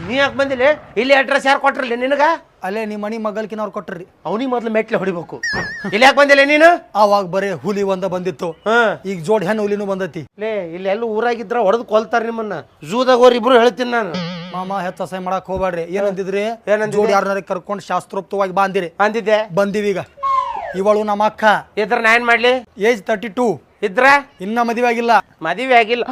ನೀ ಯಾಕೆ ಬಂದಿಲ್ಲ ಇಲ್ಲಿ ಅಡ್ರೆಸ್ ಯಾರು ಕೊಟ್ರಲ್ಲ ನಿನಗ ಅಲ್ಲೇ ನಿಮ್ಮ ಮನಿ ಮಗಲ್ಕಿನ ಅವ್ರು ಕೊಟ್ರಿ ಅವನಿಗೆ ಮೊದ್ಲು ಮೆಟ್ಲೆ ಹೊಡಿಬೇಕು ಇಲ್ಲಿ ಯಾಕೆ ಬಂದಿಲ್ಲ ನೀನು ಅವಾಗ ಬರೀ ಹುಲಿ ಒಂದ ಬಂದಿತ್ತು ಈಗ ಜೋಡ್ ಹೆಣ್ಣು ಹುಲಿನೂ ಬಂದೈತಿ ಲೇ ಇಲ್ಲಿ ಎಲ್ಲ ಊರಾಗಿದ್ರ ಹೊಡೆದು ಕೊಲ್ತಾರ ನಿಮ್ಮನ್ನ ಝೂದಾಗ ಹೋರ್ ಇಬ್ರು ಹೇಳ್ತೀನಿ ನಾನು ಮಾಮ ಹೆಚ್ಚು ಅಸಹ್ಯ ಮಾಡಕ್ ಹೋಗ್ಬೇಡ್ರಿ ಏನಂದಿದ್ರಿ ಜೋಡಿ ಯಾರನ್ನಾರ ಕರ್ಕೊಂಡು ಶಾಸ್ತ್ರೋಕ್ತವಾಗಿ ಬಾಂದಿರಿ ಅಂದಿದ್ದೆ ಬಂದಿವಿ ಈಗ ಇವಳು ನಮ್ಮ ಅಕ್ಕ ಇದ್ರ ನಾ ಏನ್ ಮಾಡ್ಲಿ ಏಜ್ 32 ಇದ್ರ ಇನ್ನ ಮದುವೆ ಆಗಿಲ್ಲ ಮದುವೆ ಆಗಿಲ್ಲ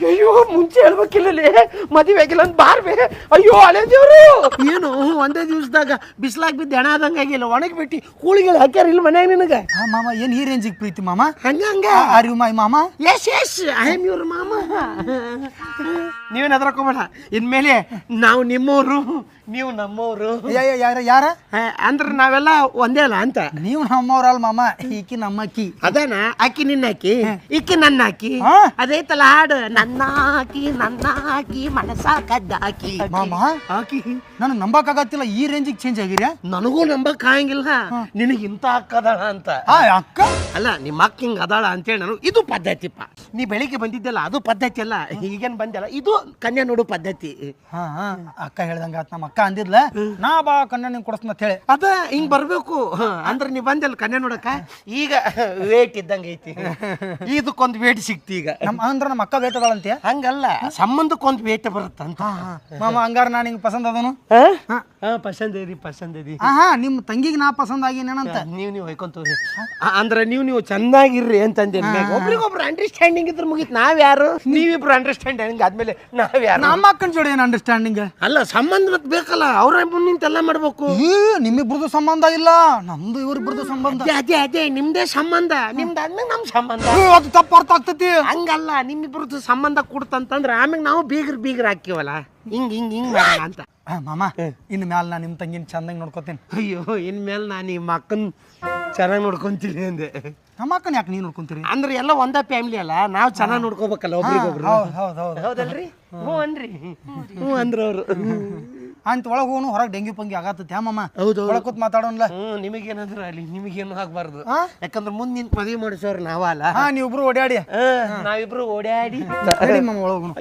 ಅಯ್ಯೋ ಮುಂಚೆ ಹೇಳ್ಬೇಕಿಲ್ಲಲೇ ಮದುವೆ ಆಗಿಲ್ಲ ಅಂತ ಬಾರ್ಬೆ ಅಯ್ಯೋ ಹಳೆ ದೇವ್ರು ಏನು ಒಂದೇ ದಿವಸದಾಗ ಬಿಸಿಲಾಗಿ ಬಿದ್ದು ಹೆಣ ಆದಂಗ ಆಗಿಲ್ಲ ಒಣಗಿ ಬಿಟ್ಟು ಕೂಳಿಗಳು ಹಾಕ್ಯಾರ ಇಲ್ಲ ಮನ್ಯಾಗ ನಿನಗ ಮಾಮ ಏನ್ ಈ ರೇಂಜಿಗೆ ಪ್ರೀತಿ ಮಾಮ ಹಂಗ ಆರ್ ಯು ಮೈ ಮಾಮ ಎಸ್ ಐ ಆಮ್ ಯುವರ್ ಮಾಮ ನೀವೇನು ಹೆದರ್ಕೋಬೇಡ ಇನ್ಮೇಲೆ ನಾವು ನಿಮ್ಮವರು ನೀವು ನಮ್ಮವರು ಯಾರ ಅಂದ್ರೆ ನಾವೆಲ್ಲ ಒಂದೇ ಅಲ್ಲ ಅಂತ ನೀವು ನಮ್ಮವ್ರಲ್ಲ ಮಾಮ ಈಕಿ ನಮ್ಮ ಅಕ್ಕಿ ಅದಾನ ಅಕ್ಕಿ ನಿನ್ನ ಹಾಕಿ ಇಕ್ಕಿ ನನ್ನ ಹಾಕಿ ಅದೈತಲ್ಲ ಹಾಡು ನನ್ನ ಹಾಕಿ ಮನಸ ಕದ್ದಾಕಿ ಮಾಮ ಹಾಕಿ ನಾನು ನಂಬಕ್ಕಾಗತ್ತಿಲ್ಲ ಈ ರೇಂಜಿಗೆ ಚೇಂಜ್ ಆಗಿರ ನನಗೂ ನಂಬಕ್ ಆಗಂಗಿಲ್ಲ ನಿನಗೆ ಇಂತ ಅಕ್ಕ ಅದಾಳ ಅಂತ ಅಕ್ಕ ಅಲ್ಲ ನಿಮ್ಮ ಅಕ್ಕ ಹಿಂಗ ಅದಾಳ ಅಂತೇಳಿ ನಾನು ಇದು ಪದ್ಧತಿಪ್ಪ ನೀ ಬೆಳಿಗ್ಗೆ ಬಂದಿದ್ದಲ್ಲ ಅದು ಪದ್ಧತಿ ಅಲ್ಲ ಈಗೇನ್ ಬಂದಲ್ಲ ಇದು ಕನ್ಯಾ ನೋಡು ಪದ್ಧತಿ ಅಕ್ಕ ಹೇಳ್ದಂಗ ನಮ್ಮ ಅಕ್ಕ ಅಂದಿದ್ಲ ನಾ ಬಾ ಕನ್ಯಾ ನಿಂಗೆ ಕೊಡಿಸ್ನ ಹೇಳಿ ಅದ ಹಿಂಗ್ ಬರ್ಬೇಕು ಅಂದ್ರೆ ನೀ ಬಂದಲ್ಲ ಕನ್ಯಾ ನೋಡಕ ಈಗ ವೇಟ್ ಇದ್ದಂಗ ಐತಿ ಇದಕ್ಕೊಂದು ವೇಟ್ ಸಿಕ್ತಿ ಈಗ ಅಂದ್ರೆ ನಮ್ಮ ಅಕ್ಕ ವೇಟ್ ಅದಾಳಂತೆ ಹಂಗಲ್ಲ ಸಂಬಂಧಕ್ಕೊಂದು ವೇಟ್ ಬರುತ್ತಂತ ಮಾಮ ಹಂಗಾರ ನಾ ನಿಂಗೆ ಪಸಂದ್ ಅದನು ಪಸಂದದಿ ನಿಮ್ಮ ತಂಗಿಗೆ ನಾ ಪಸಂದ್ ಆಗಿನೇನಂತ ನೀವು ಹೊಯ್ಕೊಂತವ್ರಿ ಅಂದ್ರೆ ನೀವು ಚೆನ್ನಾಗಿರ್ರಿ ಅಂತಂದೆ ಒಬ್ರಿಗೊಬ್ರು ಅಂಡರ್ಸ್ಟ್ಯಾಂಡಿಂಗ್ ಇದ್ರೆ ಮುಗಿತ್ ನಾವ್ ಯಾರು ನೀವಿಬ್ರು ಅಂಡರ್ಸ್ಟ್ಯಾಂಡಿಂಗ್ ಆದ್ಮೇಲೆ ನಾವ್ ಯಾರು ನಮ್ಮ ಅಕ್ಕನ ಜೋಡಿ ಏನು ಅಂಡರ್ಸ್ಟ್ಯಾಂಡಿಂಗ್ ಅಲ್ಲ ಸಂಬಂಧ ಮತ್ ಬೇಕಲ್ಲ ಅವ್ರ ನಿಂತೆಲ್ಲ ಮಾಡ್ಬೇಕು ನಿಮ್ಮಿಬ್ರದ್ದು ಸಂಬಂಧ ಇಲ್ಲ ನಮ್ದು ಇವ್ರಿಬ್ರದ್ದು ಸಂಬಂಧ ಅದೇ ನಿಮ್ದೇ ಸಂಬಂಧ ನಿಮ್ದಾದ್ಮೇಲೆ ನಮ್ ಸಂಬಂಧ ಅದು ತಪ್ಪು ಅರ್ಥ ಆಗ್ತೈತಿ ಹಂಗಲ್ಲ ನಿಮ್ಮಿಬ್ರದ್ದು ಸಂಬಂಧ ಕೊಡ್ತಂತಂದ್ರ ಆಮೇಲೆ ನಾವು ಬೀಗ್ರ ಹಾಕಿವಲ್ಲ ಹಿಂಗ್ ಮಾಡೋಣ ಅಂತ ಮಾಮ ಇನ್ ಮ್ಯಾಲ ನಾ ನಿಮ್ಮ ತಂಗಿನ ಚಂದಂಗ್ ನೋಡ್ಕೋತೀನಿ ಅಯ್ಯೋ ಇನ್ಮೇಲೆ ನಾನು ನಿಮ್ಮ ಅಕ್ಕನ್ ಚೆನ್ನಾಗಿ ನೋಡ್ಕೊಂತೀನಿ ಅಂದೆ ನಮ್ಮ ಅಕ್ಕನ ಯಾಕೆ ನೀವು ನೋಡ್ಕೊಂತೀರಿ ಅಂದ್ರೆ ಎಲ್ಲ ಒಂದೇ ಫ್ಯಾಮಿಲಿ ಅಲ್ಲ ನಾವು ಚೆನ್ನಾಗಿ ನೋಡ್ಕೋಬೇಕಲ್ಲ ಒಬ್ರಿಗೊಬ್ರು ಹೌದಲ್ರಿ ಹ್ಞೂ ಅನ್ರಿ ಹ್ಞೂ ಅಂದ್ರ ಅವ್ರು ಅಂತ ಒಳಗೆ ಹೋಗೋನು ಹೊರಗೆ ಡೆಂಗಿ ಪಂಗಿ ಆಗತ್ತೈತೆ ಮಾಮ ಹೌದು ಒಳಗೆ ಕೂತ್ ಮಾತಾಡೋನ್ಲ ನಿಮಗೇನಾದ್ರು ಅಲ್ಲಿ ನಿಮಗೇನು ಆಗ್ಬಾರ್ದು ಯಾಕಂದ್ರೆ ಮುಂದೆ ನಿಂತು ಮದುವೆ ಮಾಡಿಸೋರು ನಾವಲ್ಲ ನೀವಿಬ್ರು ಓಡಾಡಿ ನಾವಿಬ್ರು ಓಡಾಡಿ ಮಾಮ ಒಳಗೋನು